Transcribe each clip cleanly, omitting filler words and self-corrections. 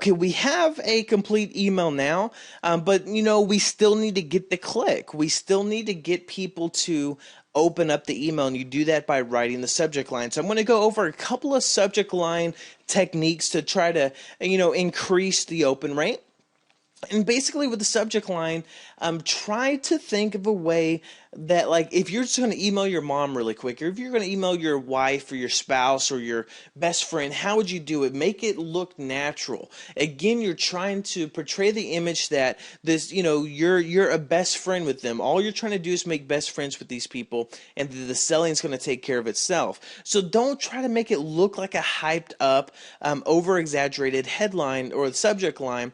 okay, we have a complete email now, but we still need to get the click. We still need to get people to open up the email, and you do that by writing the subject line. So I'm going to go over a couple of subject line techniques to try to, increase the open rate. And basically, with the subject line, try to think of a way that, like, if you're just going to email your mom really quick, or if you're going to email your wife or your spouse or your best friend, how would you do it? Make it look natural. Again, you're trying to portray the image that you're a best friend with them. All you're trying to do is make best friends with these people, and the selling is going to take care of itself. So don't try to make it look like a hyped up, over exaggerated headline or subject line.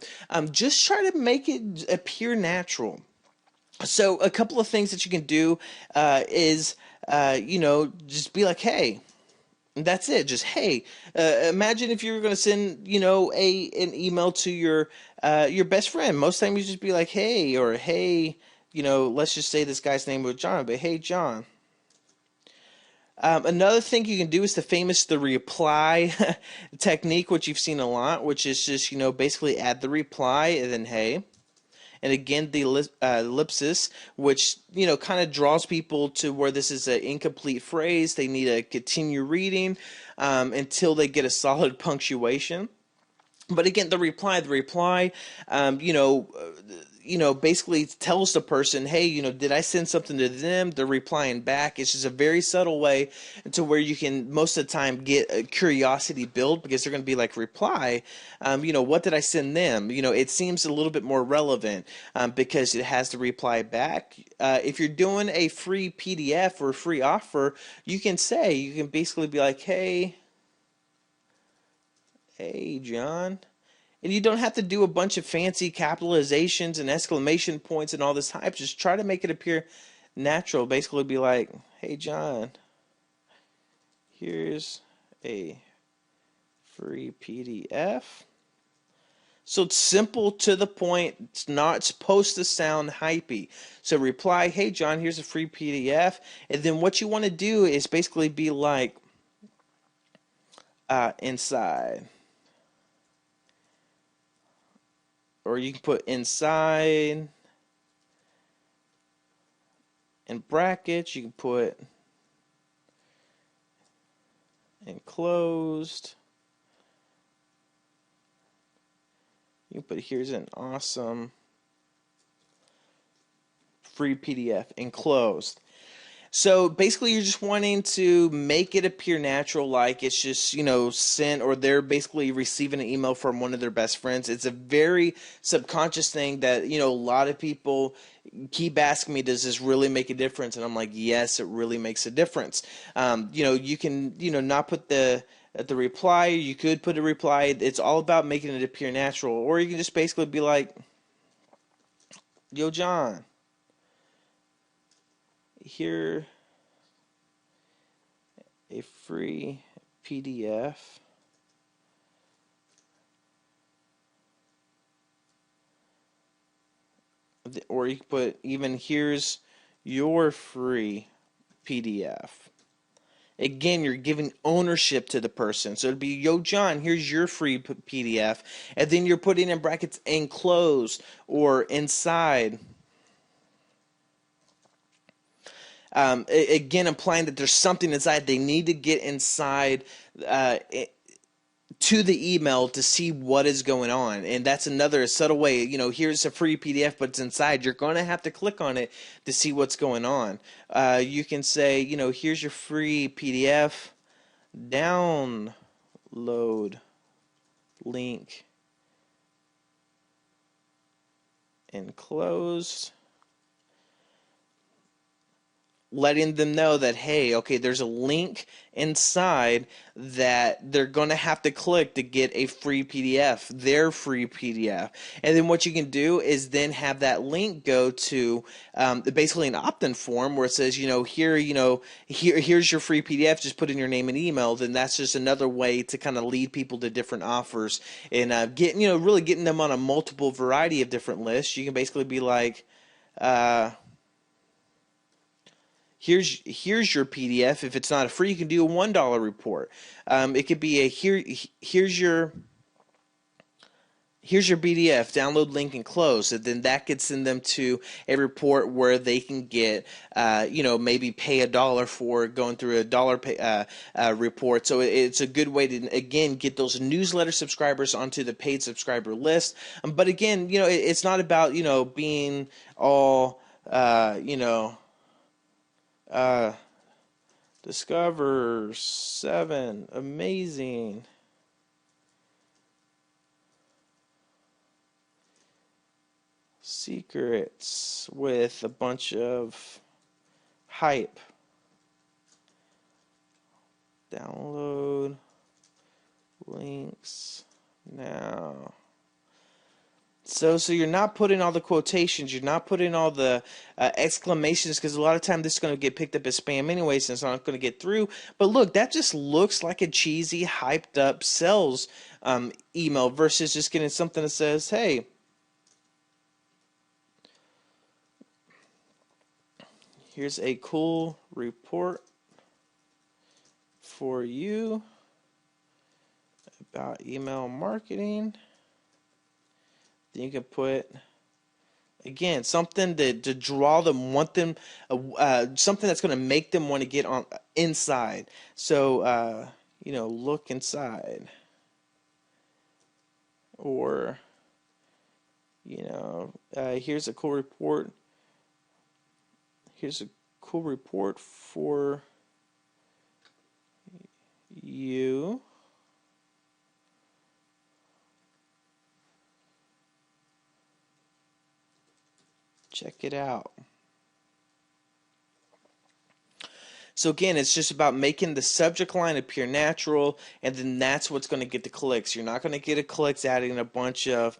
Just try to make it appear natural. So a couple of things that you can do is, just be like, hey. That's it. Just hey. Imagine if you were going to send, an email to your best friend. Most times you just be like, hey, or hey, let's just say this guy's name was John, but hey, John. Another thing you can do is the reply technique, which you've seen a lot, which is just, basically add the reply and then hey. And again, the ellipsis, which, kind of draws people to where this is an incomplete phrase. They need to continue reading until they get a solid punctuation. But again, the reply, basically tells the person, hey, did I send something to them? They're replying back. It's just a very subtle way to where you can most of the time get a curiosity build, because they're going to be like, reply, what did I send them? It seems a little bit more relevant because it has the reply back. If you're doing a free PDF or a free offer, you can basically be like, hey, John. And you don't have to do a bunch of fancy capitalizations and exclamation points and all this hype. Just try to make it appear natural. Basically be like, hey, John, here's a free PDF. So it's simple, to the point. It's not supposed to sound hypey. So reply, hey, John, here's a free PDF. And then what you want to do is basically be like, inside. Or you can put inside in brackets. You can put enclosed. You can put, here's an awesome free PDF enclosed. So basically, you're just wanting to make it appear natural, like it's just, sent, or they're basically receiving an email from one of their best friends. It's a very subconscious thing that, a lot of people keep asking me, does this really make a difference? And I'm like, yes, it really makes a difference. You can, not put the reply. You could put a reply. It's all about making it appear natural. Or you can just basically be like, yo, John, here a free PDF or you can put, even here's your free PDF. Again, you're giving ownership to the person. So it'd be, yo, John, here's your free PDF. And then you're putting in brackets enclosed or inside. Again, implying that there's something inside. They need to get inside to the email to see what is going on. And that's another subtle way. Here's a free PDF, but it's inside. You're going to have to click on it to see what's going on. You can say, here's your free PDF. Download link enclosed. Letting them know that, hey, okay, there's a link inside that they're going to have to click to get a free PDF, their free PDF. And then what you can do is then have that link go to basically an opt-in form where it says, here's your free PDF, just put in your name and email. Then that's just another way to kind of lead people to different offers and really getting them on a multiple variety of different lists. You can basically be like, here's your PDF. If it's not a free, you can do a $1 report. It could be here's your here's your BDF, download link and close. And then that could send them to a report where they can get, maybe pay $1 for going through a dollar report. So it's a good way to, again, get those newsletter subscribers onto the paid subscriber list. But again, it's not about, being all, discover 7 amazing secrets with a bunch of hype. Download links now. So you're not putting all the quotations, you're not putting all the exclamations, because a lot of time this is going to get picked up as spam anyways, and it's not going to get through. But look, that just looks like a cheesy, hyped up sales email versus just getting something that says, hey, here's a cool report for you about email marketing. Then you can put, again, something to draw them, want them, something that's going to make them want to get on inside. So, look inside. Or, here's a cool report. Here's a cool report for you. Check it out. So again, it's just about making the subject line appear natural, and then that's what's going to get the clicks. You're not going to get a clicks adding a bunch of,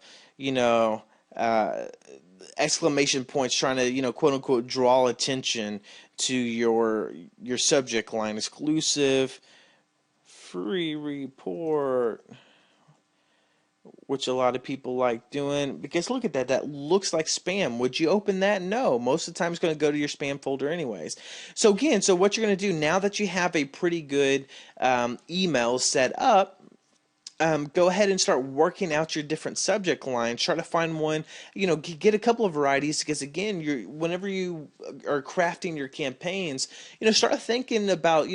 exclamation points trying to, quote unquote, draw attention to your subject line. Exclusive, free report, which a lot of people like doing, because look at that, that looks like spam. Would you open that? No, most of the time it's going to go to your spam folder anyways. So again, what you're going to do now that you have a pretty good email set up, go ahead and start working out your different subject lines. Try to find one, get a couple of varieties, because again, whenever you are crafting your campaigns, start thinking about,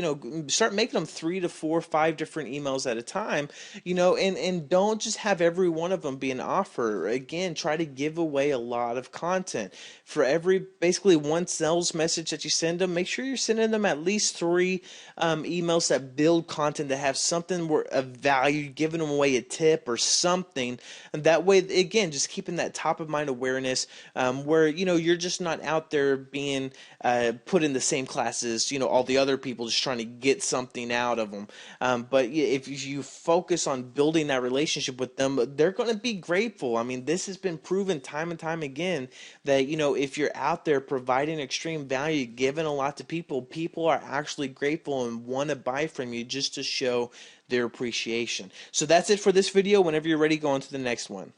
start making them 3 to 4, 5 different emails at a time, and don't just have every one of them be an offer. Again, try to give away a lot of content. For every basically one sales message that you send them, make sure you're sending them at least 3 emails that build content, that have something of value, giving them away a tip or something. And that way, again, just keeping that top of mind awareness, where you're just not out there being put in the same class as all the other people, just trying to get something out of them. But if you focus on building that relationship with them, they're going to be grateful. I mean, this has been proven time and time again that if you're out there providing extreme value, giving a lot to people, people are actually grateful and want to buy from you just to show their appreciation. So that's it for this video. Whenever you're ready, go on to the next one.